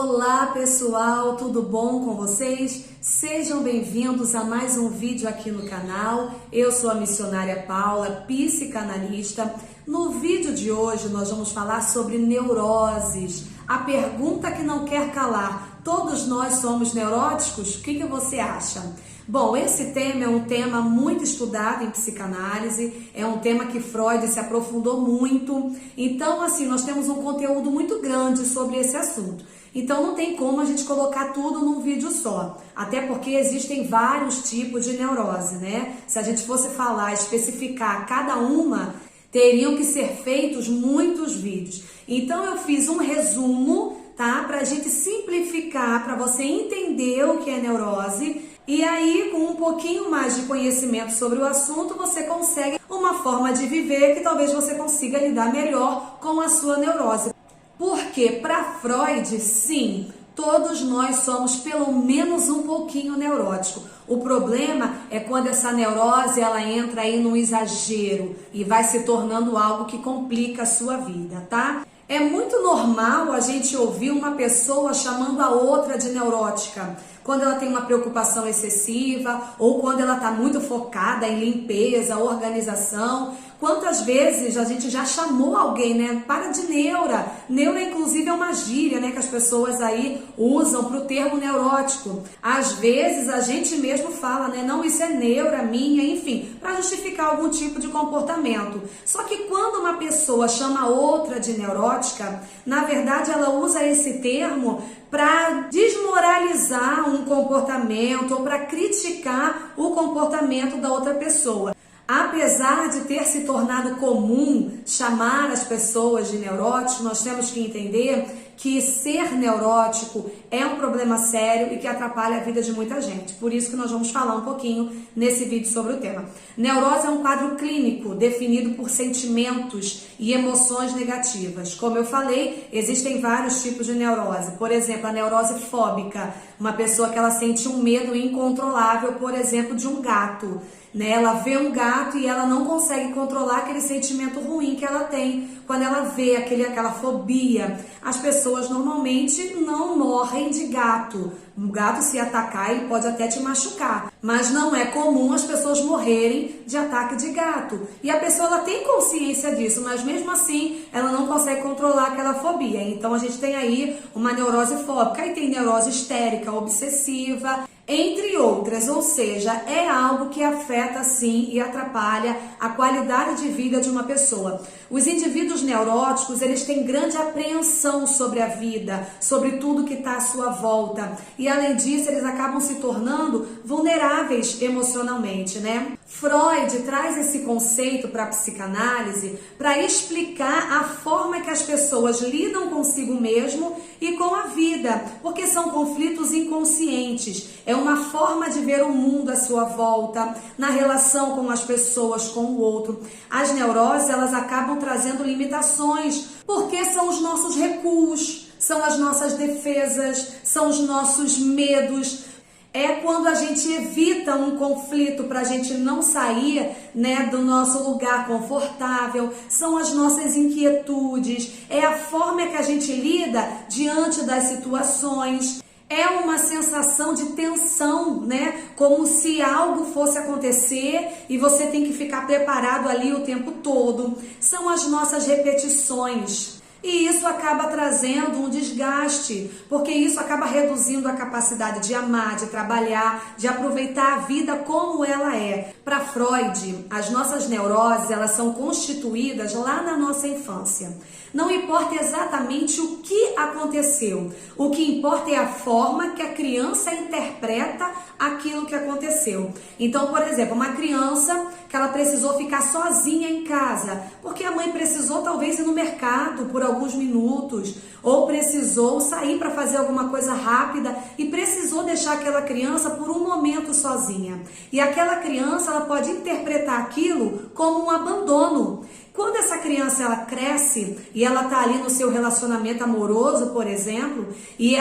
Olá pessoal, tudo bom com vocês? Sejam bem-vindos a mais um vídeo aqui no canal. Eu sou a missionária Paula, psicanalista. No vídeo de hoje nós vamos falar sobre neuroses. A pergunta que não quer calar: todos nós somos neuróticos? O que você acha? Bom, esse tema é um tema muito estudado em psicanálise, é um tema que Freud se aprofundou muito. Então, assim, nós temos um conteúdo muito grande sobre esse assunto. Então, não tem como a gente colocar tudo num vídeo só. Até porque existem vários tipos de neurose, né? Se a gente fosse falar, especificar cada uma, teriam que ser feitos muitos vídeos. Então, eu fiz um resumo, tá? Pra gente simplificar, para você entender o que é neurose. E aí, com um pouquinho mais de conhecimento sobre o assunto, você consegue uma forma de viver que talvez você consiga lidar melhor com a sua neurose. Porque para Freud, sim, todos nós somos pelo menos um pouquinho neurótico. O problema é quando essa neurose ela entra aí no exagero e vai se tornando algo que complica a sua vida, tá? É muito normal a gente ouvir uma pessoa chamando a outra de neurótica quando ela tem uma preocupação excessiva ou quando ela está muito focada em limpeza, organização. Quantas vezes a gente já chamou alguém, né? Para de neura. Neura, inclusive, é uma gíria, né? Que as pessoas aí usam para o termo neurótico. Às vezes a gente mesmo fala, né? Não, isso é neura minha, enfim, para justificar algum tipo de comportamento. Só que quando uma pessoa chama outra de neurótica, na verdade ela usa esse termo para desmoralizar um comportamento ou para criticar o comportamento da outra pessoa. Apesar de ter se tornado comum chamar as pessoas de neuróticos, nós temos que entender que ser neurótico é um problema sério e que atrapalha a vida de muita gente. Por isso que nós vamos falar um pouquinho nesse vídeo sobre o tema. Neurose é um quadro clínico definido por sentimentos e emoções negativas. Como eu falei, existem vários tipos de neurose. Por exemplo, a neurose fóbica, uma pessoa que ela sente um medo incontrolável, por exemplo, de um gato. Ela vê um gato e ela não consegue controlar aquele sentimento ruim que ela tem quando ela vê aquela fobia. As pessoas normalmente não morrem de gato. Um gato, se atacar, ele pode até te machucar. Mas não é comum as pessoas morrerem de ataque de gato. E a pessoa ela tem consciência disso, mas mesmo assim ela não consegue controlar aquela fobia. Então a gente tem aí uma neurose fóbica. Aí tem neurose histérica, obsessiva, entre outras, ou seja, é algo que afeta sim e atrapalha a qualidade de vida de uma pessoa. Os indivíduos neuróticos, eles têm grande apreensão sobre a vida, sobre tudo que está à sua volta. E além disso, eles acabam se tornando vulneráveis emocionalmente, né? Freud traz esse conceito para a psicanálise para explicar a forma que as pessoas lidam consigo mesmo e com a vida, porque são conflitos inconscientes. É uma forma de ver o mundo à sua volta, na relação com as pessoas, com o outro. As neuroses, elas acabam trazendo limitações, porque são os nossos recuos, são as nossas defesas, são os nossos medos. É quando a gente evita um conflito para a gente não sair, né, do nosso lugar confortável, são as nossas inquietudes, é a forma que a gente lida diante das situações. É uma sensação de tensão, né? Como se algo fosse acontecer e você tem que ficar preparado ali o tempo todo. São as nossas repetições. E isso acaba trazendo um desgaste, porque isso acaba reduzindo a capacidade de amar, de trabalhar, de aproveitar a vida como ela é. Para Freud, as nossas neuroses, elas são constituídas lá na nossa infância. Não importa exatamente o que aconteceu, o que importa é a forma que a criança interpreta aquilo que aconteceu. Então, por exemplo, uma criança que ela precisou ficar sozinha em casa, porque a mãe precisou talvez ir no mercado por alguns minutos, ou precisou sair para fazer alguma coisa rápida e precisou deixar aquela criança por um momento sozinha. E aquela criança ela pode interpretar aquilo como um abandono. Quando essa criança criança ela cresce e ela tá ali no seu relacionamento amoroso, por exemplo, e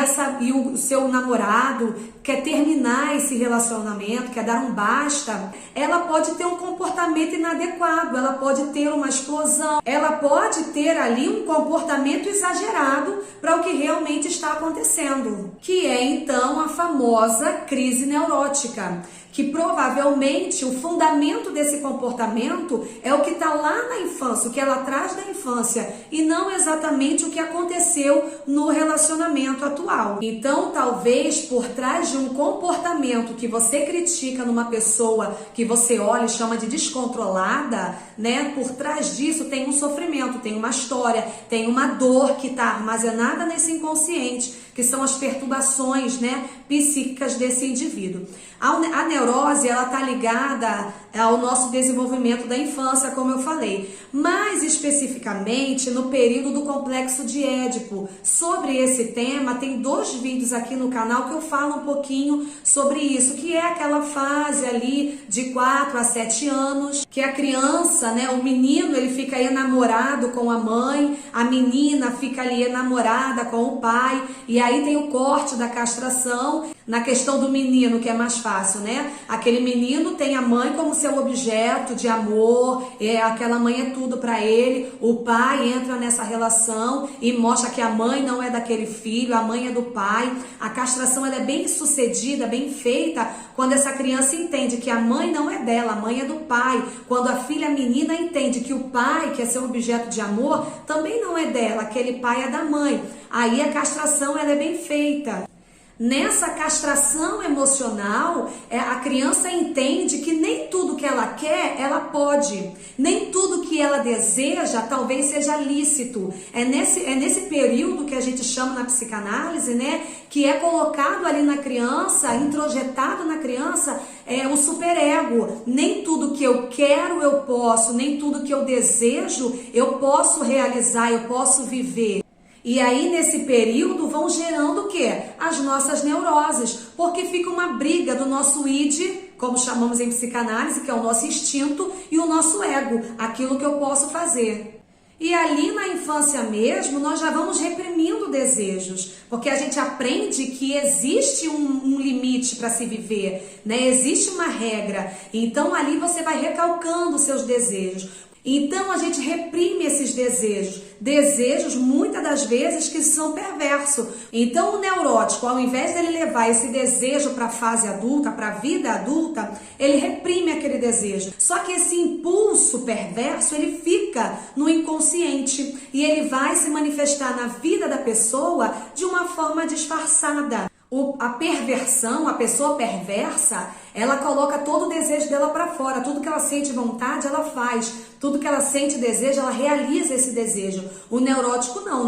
o seu namorado quer terminar esse relacionamento, quer dar um basta, ela pode ter um comportamento inadequado, ela pode ter uma explosão, ela pode ter ali um comportamento exagerado para o que realmente está acontecendo, que é então a famosa crise neurótica, que provavelmente o fundamento desse comportamento é o que está lá na infância, o que ela traz da infância, e não exatamente o que aconteceu no relacionamento atual. Então, talvez por trás de um comportamento que você critica numa pessoa que você olha e chama de descontrolada, né? Por trás disso tem um sofrimento, tem uma história, tem uma dor que está armazenada nesse inconsciente, que são as perturbações, né, psíquicas desse indivíduo. A neurose, ela está ligada ao nosso desenvolvimento da infância, como eu falei, mais especificamente no período do complexo de Édipo. Sobre esse tema, tem 2 vídeos aqui no canal que eu falo um pouquinho sobre isso, que é aquela fase ali de 4 a 7 anos, que a criança, né, o menino, ele fica enamorado com a mãe, a menina fica ali enamorada com o pai, e aí tem o corte da castração. Na questão do menino, que é mais fácil, né? Aquele menino tem a mãe como seu objeto de amor, aquela mãe é tudo para ele. O pai entra nessa relação e mostra que a mãe não é daquele filho, a mãe é do pai. A castração ela é bem sucedida, bem feita, quando essa criança entende que a mãe não é dela, a mãe é do pai. Quando a filha menina entende que o pai, que é seu objeto de amor, também não é dela, aquele pai é da mãe. Aí a castração ela é bem feita. Nessa castração emocional, a criança entende que nem tudo que ela quer, ela pode. Nem tudo que ela deseja, talvez seja lícito. É nesse período que a gente chama na psicanálise, né? Que é colocado ali na criança, introjetado na criança, o superego. Nem tudo que eu quero, eu posso. Nem tudo que eu desejo, eu posso realizar, eu posso viver. E aí, nesse período, vão gerando o quê? As nossas neuroses, porque fica uma briga do nosso id, como chamamos em psicanálise, que é o nosso instinto, e o nosso ego, aquilo que eu posso fazer. E ali na infância mesmo, nós já vamos reprimindo desejos, porque a gente aprende que existe um limite para se viver, né? Existe uma regra, então ali você vai recalcando os seus desejos. Então a gente reprime esses desejos muitas das vezes que são perversos. Então o neurótico, ao invés dele levar esse desejo para a fase adulta, para a vida adulta, ele reprime aquele desejo. Só que esse impulso perverso, ele fica no inconsciente e ele vai se manifestar na vida da pessoa de uma forma disfarçada. A perversão, a pessoa perversa, ela coloca todo o desejo dela para fora, tudo que ela sente vontade, ela faz, tudo que ela sente desejo, ela realiza esse desejo. O neurótico não.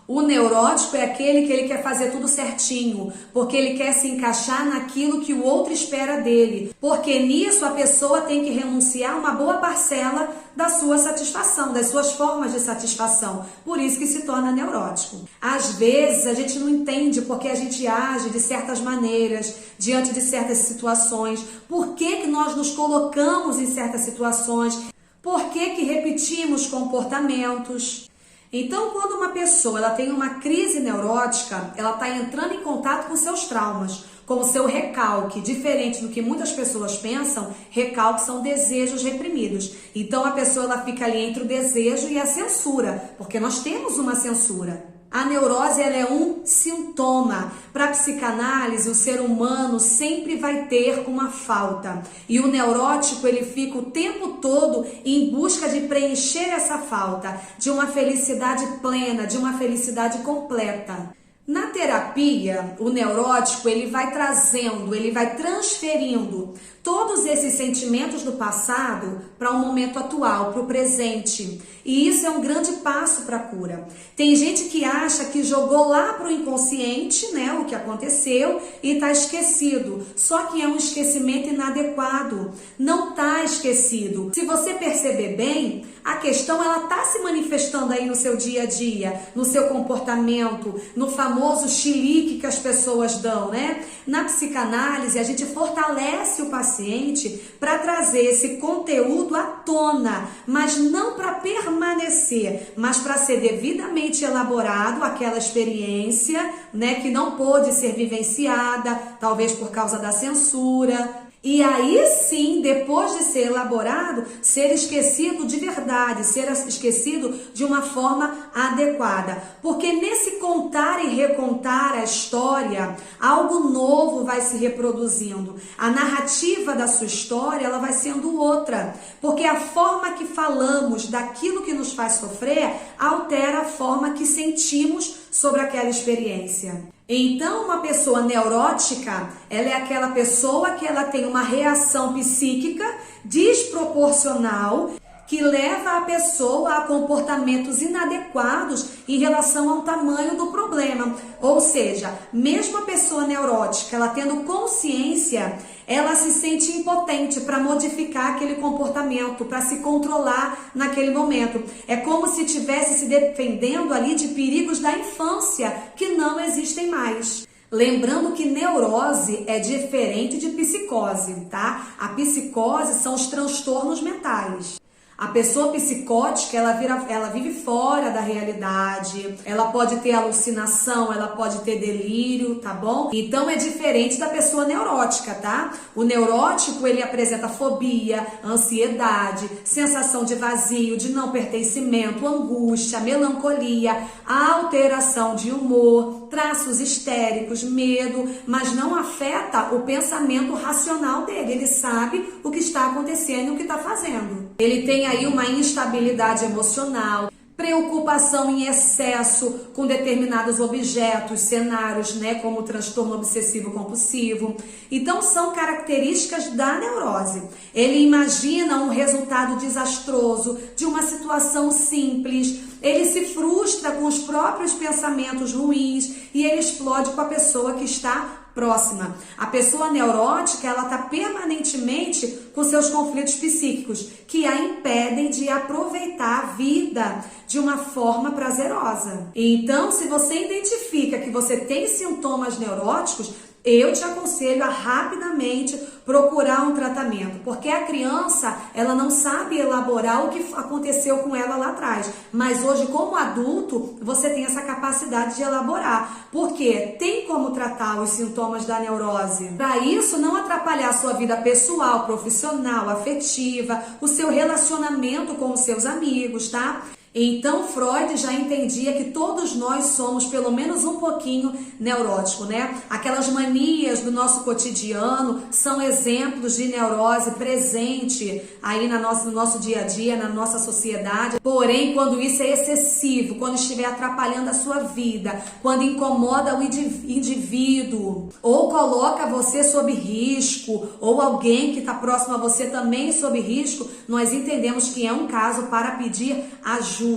O neurótico é aquele que ele quer fazer tudo certinho, porque ele quer se encaixar naquilo que o outro espera dele. Porque nisso a pessoa tem que renunciar a uma boa parcela da sua satisfação, das suas formas de satisfação. Por isso que se torna neurótico. Às vezes a gente não entende porque a gente age de certas maneiras, diante de certas situações. Por que nós nos colocamos em certas situações? Por que repetimos comportamentos? Então, quando uma pessoa ela tem uma crise neurótica, ela está entrando em contato com seus traumas, com o seu recalque. Diferente do que muitas pessoas pensam, recalque são desejos reprimidos. Então, a pessoa ela fica ali entre o desejo e a censura, porque nós temos uma censura. A neurose ela é um sintoma. Para a psicanálise, o ser humano sempre vai ter uma falta. E o neurótico ele fica o tempo todo em busca de preencher essa falta, de uma felicidade plena, de uma felicidade completa. Na terapia, o neurótico ele vai trazendo, ele vai transferindo todos esses sentimentos do passado para o momento atual, para o presente. E isso é um grande passo para a cura. Tem gente que acha que jogou lá para o inconsciente, né, o que aconteceu e está esquecido. Só que é um esquecimento inadequado. Não está esquecido. Se você perceber bem, a questão ela está se manifestando aí no seu dia a dia, no seu comportamento, no famoso chilique que as pessoas dão, né? Na psicanálise, a gente fortalece o paciente paciente para trazer esse conteúdo à tona, mas não para permanecer, mas para ser devidamente elaborado aquela experiência, né, que não pôde ser vivenciada, talvez por causa da censura. E aí sim, depois de ser elaborado, ser esquecido de verdade, ser esquecido de uma forma adequada. Porque nesse contar e recontar a história, algo novo vai se reproduzindo. A narrativa da sua história, ela vai sendo outra. Porque a forma que falamos daquilo que nos faz sofrer, altera a forma que sentimos sobre aquela experiência. Então, uma pessoa neurótica, ela é aquela pessoa que ela tem uma reação psíquica desproporcional que leva a pessoa a comportamentos inadequados em relação ao tamanho do problema. Ou seja, mesmo a pessoa neurótica, ela tendo consciência, ela se sente impotente para modificar aquele comportamento, para se controlar naquele momento. É como se estivesse se defendendo ali de perigos da infância que não existem mais. Lembrando que neurose é diferente de psicose, tá? A psicose são os transtornos mentais. A pessoa psicótica, ela vive fora da realidade, ela pode ter alucinação, ela pode ter delírio, tá bom? Então é diferente da pessoa neurótica, tá? O neurótico, ele apresenta fobia, ansiedade, sensação de vazio, de não pertencimento, angústia, melancolia, alteração de humor, traços histéricos, medo, mas não afeta o pensamento racional dele. Ele sabe o que está acontecendo e o que está fazendo. Ele tem aí uma instabilidade emocional, preocupação em excesso com determinados objetos, cenários, né, como o transtorno obsessivo compulsivo. Então são características da neurose. Ele imagina um resultado desastroso de uma situação simples, ele se frustra com os próprios pensamentos ruins e ele explode com a pessoa que está próxima. A pessoa neurótica, ela está permanentemente com seus conflitos psíquicos que a impedem de aproveitar a vida de uma forma prazerosa. Então, se você identifica que você tem sintomas neuróticos, eu te aconselho a rapidamente procurar um tratamento, porque a criança, ela não sabe elaborar o que aconteceu com ela lá atrás, mas hoje, como adulto, você tem essa capacidade de elaborar, porque tem como tratar os sintomas da neurose. Para isso, não atrapalhar a sua vida pessoal, profissional, afetiva, o seu relacionamento com os seus amigos, tá? Então, Freud já entendia que todos nós somos pelo menos um pouquinho neurótico, né? Aquelas manias do nosso cotidiano são exemplos de neurose presente aí no nosso dia a dia, na nossa sociedade. Porém, quando isso é excessivo, quando estiver atrapalhando a sua vida, quando incomoda o indivíduo, ou coloca você sob risco, ou alguém que está próximo a você também sob risco, nós entendemos que é um caso para pedir ajuda.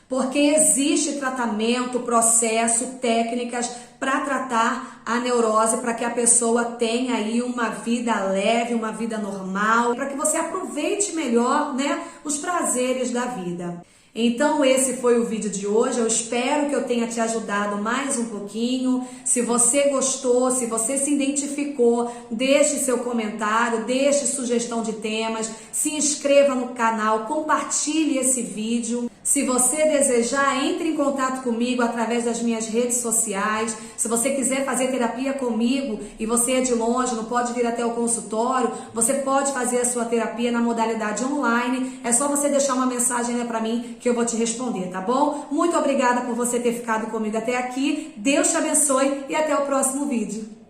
Porque existe tratamento, processo, técnicas para tratar a neurose, para que a pessoa tenha aí uma vida leve, uma vida normal, para que você aproveite melhor, né, os prazeres da vida. Então esse foi o vídeo de hoje, eu espero que eu tenha te ajudado mais um pouquinho. Se você gostou, se você se identificou, deixe seu comentário, deixe sugestão de temas, se inscreva no canal, compartilhe esse vídeo. Se você desejar, entre em contato comigo através das minhas redes sociais. Se você quiser fazer terapia comigo e você é de longe, não pode vir até o consultório, você pode fazer a sua terapia na modalidade online. É só você deixar uma mensagem, né, para mim que eu vou te responder, tá bom? Muito obrigada por você ter ficado comigo até aqui. Deus te abençoe e até o próximo vídeo.